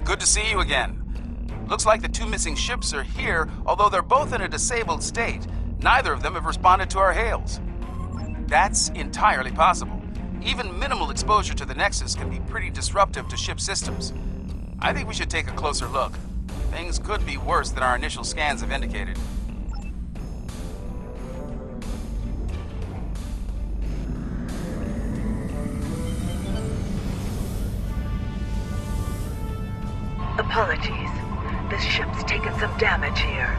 Good to see you again. Looks like the two missing ships are here, although they're both in a disabled state. Neither of them have responded to our hails. That's entirely possible. Even minimal exposure to the Nexus can be pretty disruptive to ship systems. I think we should take a closer look. Things could be worse than our initial scans have indicated. Apologies. This ship's taken some damage here.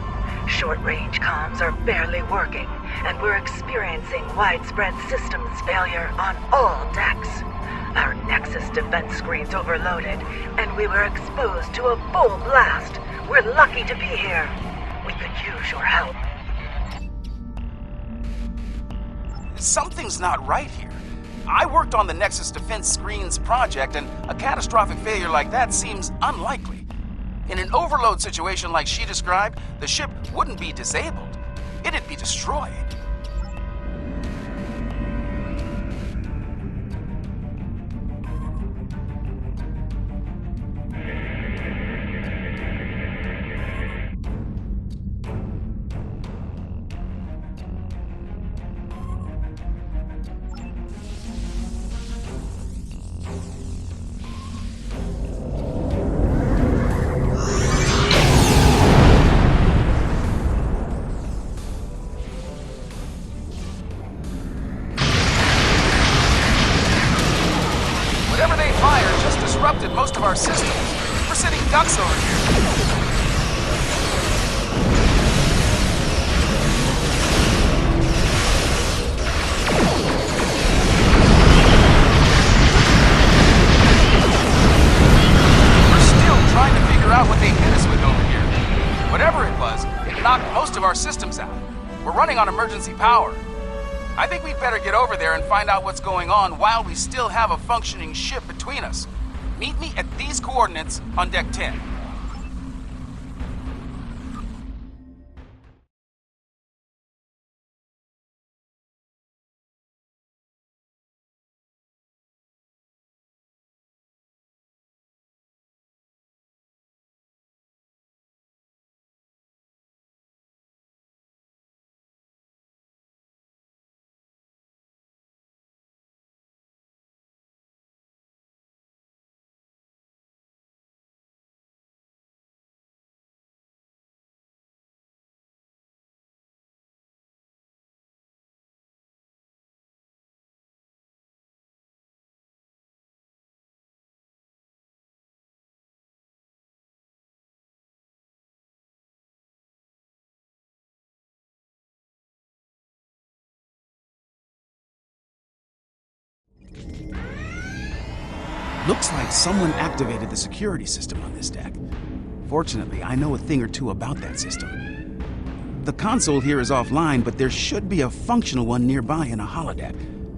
Short-range comms are barely working, and we're experiencing widespread systems failure on all decks. Our Nexus defense screen's overloaded, and we were exposed to a full blast. We're lucky to be here. We could use your help. Something's not right here. I worked on the Nexus Defense Screens project, and a catastrophic failure like that seems unlikely. In an overload situation like she described, the ship wouldn't be disabled. It'd be destroyed. Most of our systems. We're sitting ducks over here. We're still trying to figure out what they hit us with over here. Whatever it was, it knocked most of our systems out. We're running on emergency power. I think we'd better get over there and find out what's going on while we still have a functioning ship between us. Meet me at these coordinates on Deck 10. Looks like someone activated the security system on this deck. Fortunately, I know a thing or two about that system. The console here is offline, but there should be a functional one nearby in a holodeck.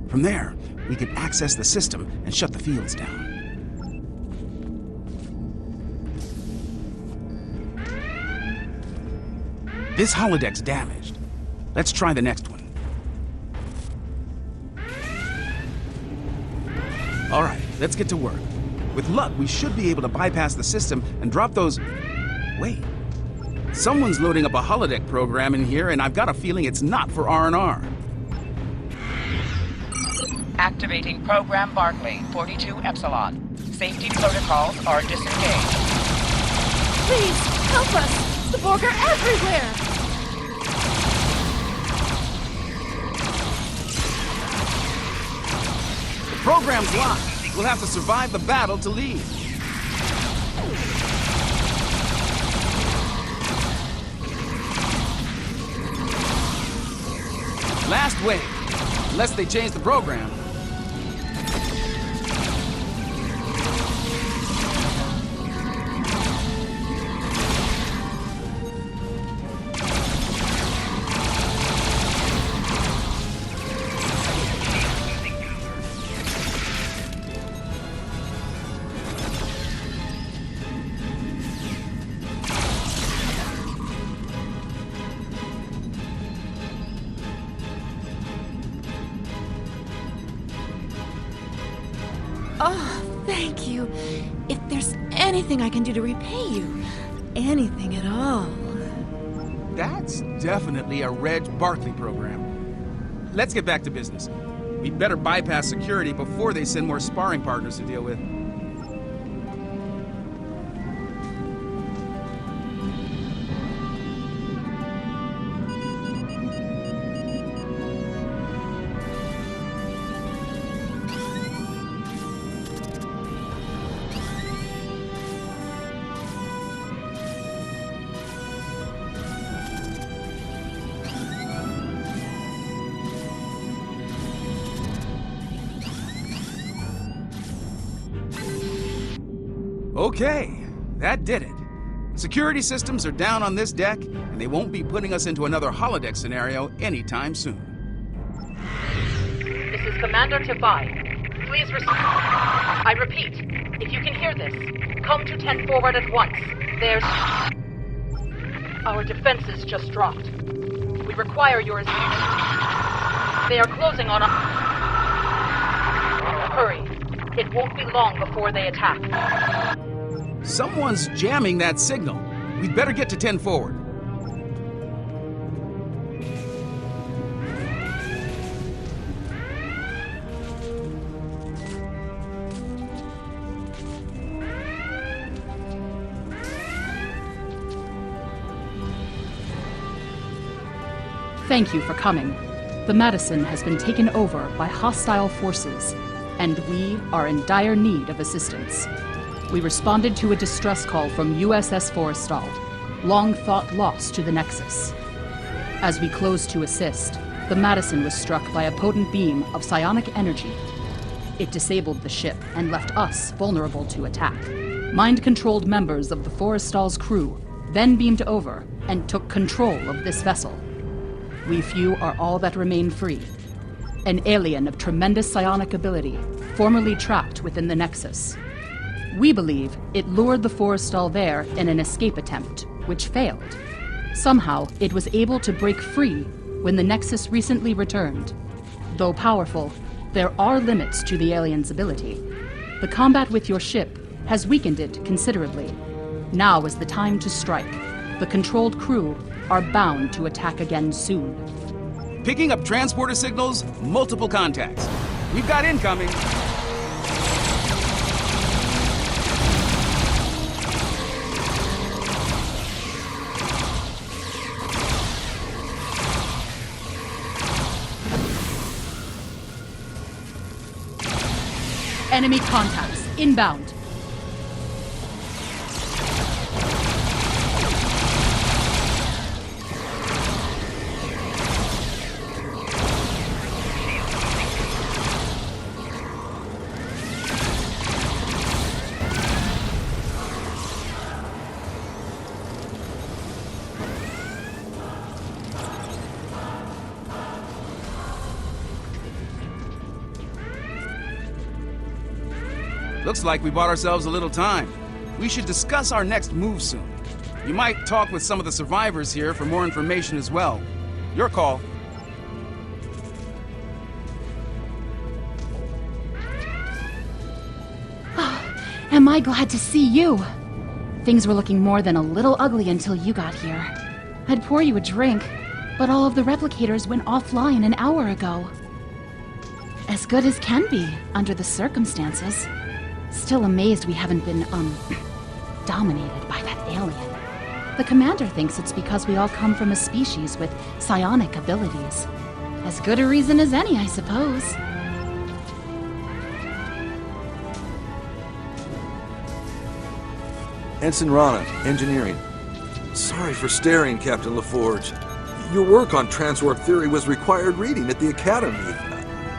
From there, we can access the system and shut the fields down. This holodeck's damaged. Let's try the next one. All right, let's get to work. With luck, we should be able to bypass the system and drop those... Wait. Someone's loading up a holodeck program in here, and I've got a feeling it's not for R&R. Activating Program Barclay, 42 Epsilon. Safety protocols are disengaged. Please, help us! The Borg are everywhere! The program's locked. We'll have to survive the battle to leave. Last wave. Unless they change the program. Oh, thank you. If there's anything I can do to repay you, anything at all. That's definitely a Reg Barclay program. Let's get back to business. We'd better bypass security before they send more sparring partners to deal with. Okay, that did it. Security systems are down on this deck, and they won't be putting us into another holodeck scenario anytime soon. This is Commander Tifai. Please I repeat, if you can hear this, come to 10 forward at once. There's... Our defenses just dropped. We require your assistance. They are closing on us. Hurry. It won't be long before they attack. Someone's jamming that signal. We'd better get to 10 forward. Thank you for coming. The Madison has been taken over by hostile forces, and we are in dire need of assistance. We responded to a distress call from USS Forrestal, long thought lost to the Nexus. As we closed to assist, the Madison was struck by a potent beam of psionic energy. It disabled the ship and left us vulnerable to attack. Mind-controlled members of the Forrestal's crew then beamed over and took control of this vessel. We few are all that remain free. An alien of tremendous psionic ability, formerly trapped within the Nexus. We believe it lured the Forrestal there in an escape attempt, which failed. Somehow, it was able to break free when the Nexus recently returned. Though powerful, there are limits to the alien's ability. The combat with your ship has weakened it considerably. Now is the time to strike. The controlled crew are bound to attack again soon. Picking up transporter signals, multiple contacts. We've got incoming. Enemy contacts inbound. Looks like we bought ourselves a little time. We should discuss our next move soon. You might talk with some of the survivors here for more information as well. Your call. Am I glad to see you? Things were looking more than a little ugly until you got here. I'd pour you a drink, but all of the replicators went offline an hour ago. As good as can be, under the circumstances. Still amazed we haven't been, dominated by that alien. The commander thinks it's because we all come from a species with psionic abilities. As good a reason as any, I suppose. Ensign Rana, Engineering. Sorry for staring, Captain La Forge. Your work on transwarp theory was required reading at the Academy.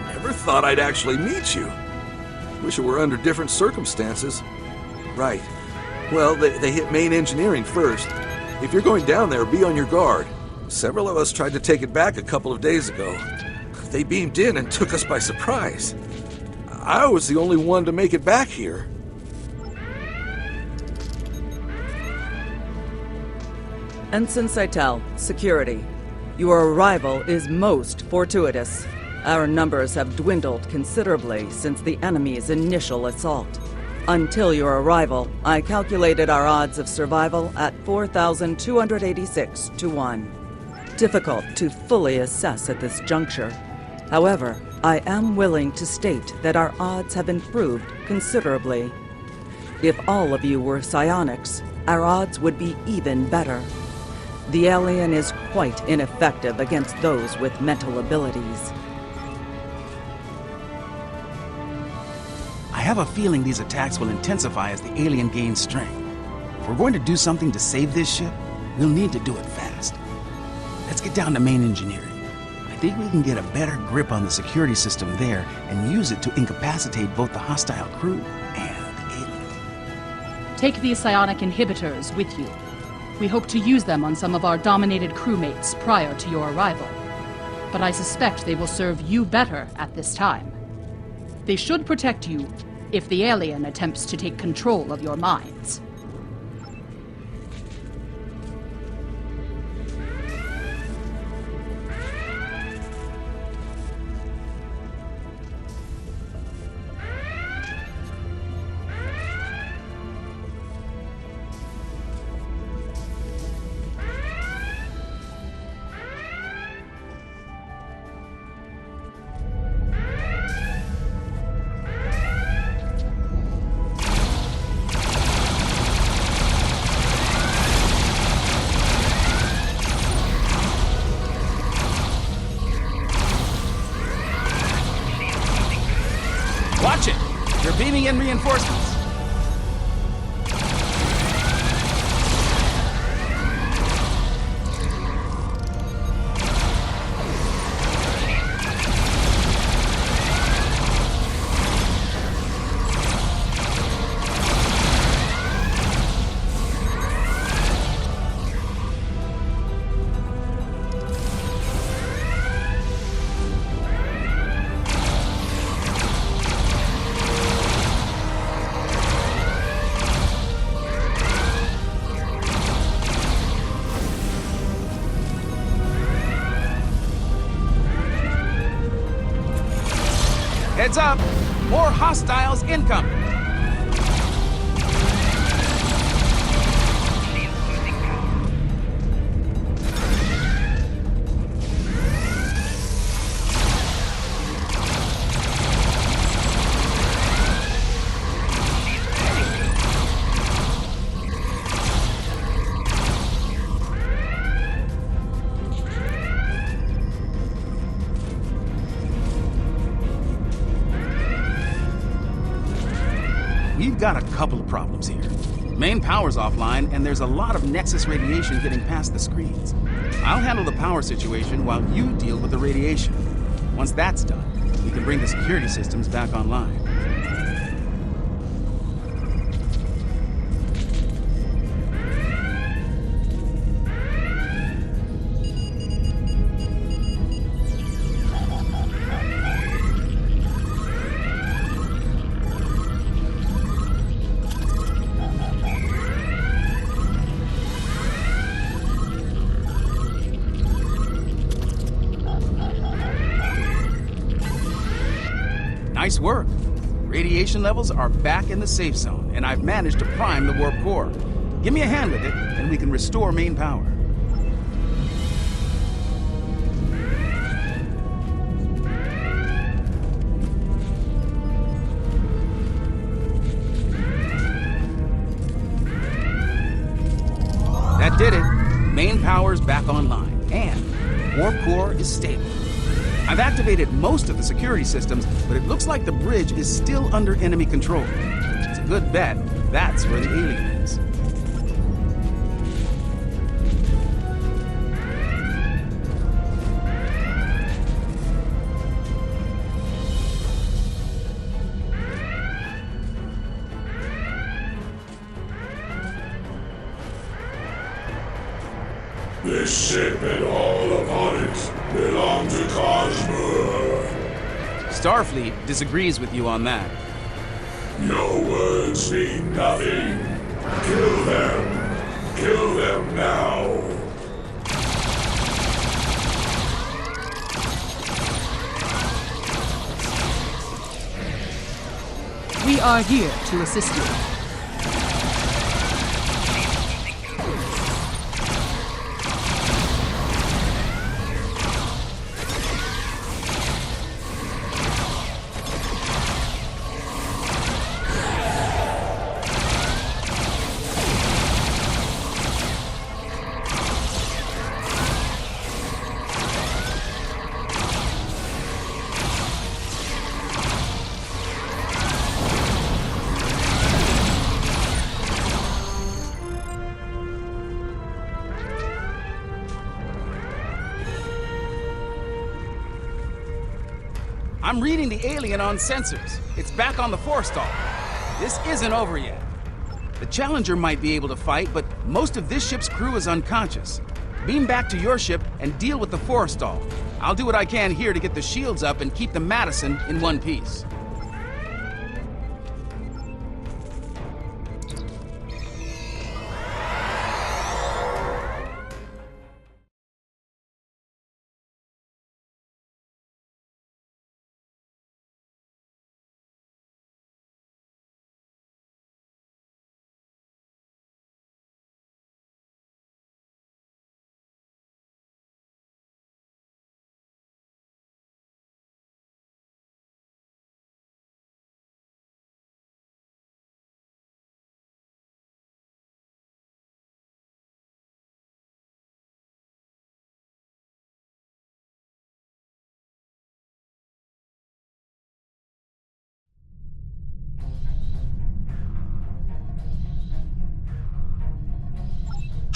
Never thought I'd actually meet you. Wish it were under different circumstances. Right. Well, they hit main engineering first. If you're going down there, be on your guard. Several of us tried to take it back a couple of days ago. They beamed in and took us by surprise. I was the only one to make it back here. Ensign Seitel, Security. Your arrival is most fortuitous. Our numbers have dwindled considerably since the enemy's initial assault. Until your arrival, I calculated our odds of survival at 4,286 to 1. Difficult to fully assess at this juncture. However, I am willing to state that our odds have improved considerably. If all of you were psionics, our odds would be even better. The alien is quite ineffective against those with mental abilities. I have a feeling these attacks will intensify as the alien gains strength. If we're going to do something to save this ship, we'll need to do it fast. Let's get down to main engineering. I think we can get a better grip on the security system there and use it to incapacitate both the hostile crew and the alien. Take these psionic inhibitors with you. We hope to use them on some of our dominated crewmates prior to your arrival. But I suspect they will serve you better at this time. They should protect you if the alien attempts to take control of your minds. Watch it! They're beaming in reinforcements. Heads up! More hostiles incoming! We've got a couple of problems here. Main power's offline, and there's a lot of Nexus radiation getting past the screens. I'll handle the power situation while you deal with the radiation. Once that's done, we can bring the security systems back online. Nice work. Radiation levels are back in the safe zone, and I've managed to prime the warp core. Give me a hand with it, and we can restore main power. That did it. Main power's back online, and warp core is stable. I've activated most of the security systems, but it looks like the bridge is still under enemy control. It's a good bet that's where the alien is. This ship and all upon it belong to Cosmo. Starfleet disagrees with you on that. Your words mean nothing. Kill them. Kill them now. We are here to assist you. I'm reading the alien on sensors. It's back on the forestall. This isn't over yet. The Challenger might be able to fight, but most of this ship's crew is unconscious. Beam back to your ship and deal with the forestall. I'll do what I can here to get the shields up and keep the Madison in one piece.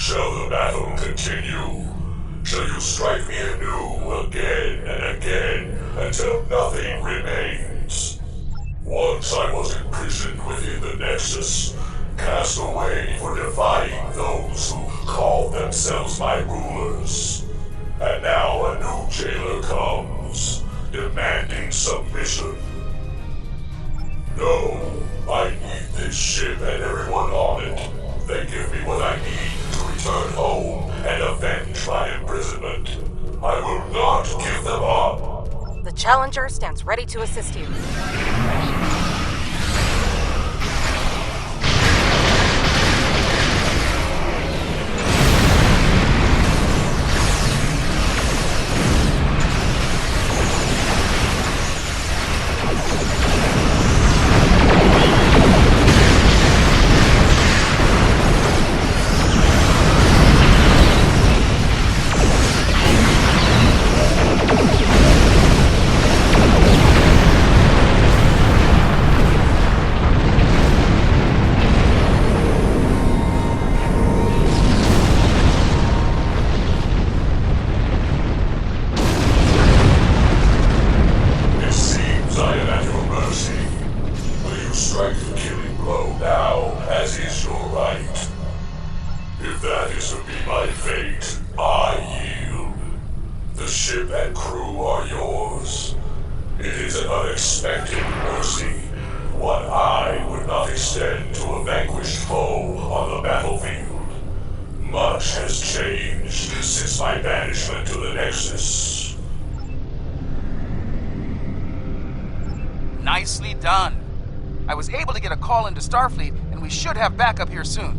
Shall the battle continue? Shall you strike me anew again and again until nothing remains? Once I was imprisoned within the Nexus, cast away for defying those who called themselves my rulers. And now a new jailer comes, demanding submission. No, I need this ship and everyone on it. They give me what I need to return home and avenge my imprisonment. I will not give them up. The Challenger stands ready to assist you. Nicely done. I was able to get a call into Starfleet, and we should have backup here soon.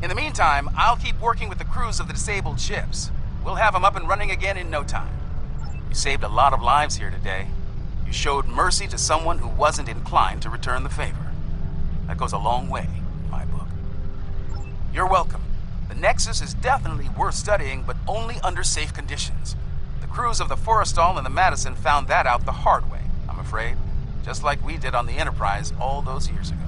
In the meantime, I'll keep working with the crews of the disabled ships. We'll have them up and running again in no time. You saved a lot of lives here today. You showed mercy to someone who wasn't inclined to return the favor. That goes a long way in my book. You're welcome. The Nexus is definitely worth studying, but only under safe conditions. The crews of the Forrestal and the Madison found that out the hard way, I'm afraid. Just like we did on the Enterprise all those years ago.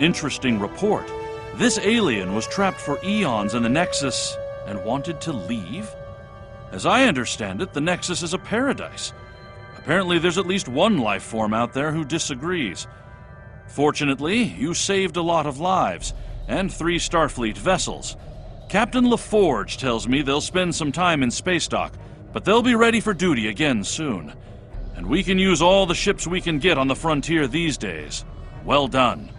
Interesting report. This alien was trapped for eons in the Nexus and wanted to leave? As I understand it, the Nexus is a paradise. Apparently there's at least one life form out there who disagrees. Fortunately, you saved a lot of lives, and 3 Starfleet vessels. Captain La Forge tells me they'll spend some time in space dock, but they'll be ready for duty again soon. And we can use all the ships we can get on the frontier these days. Well done.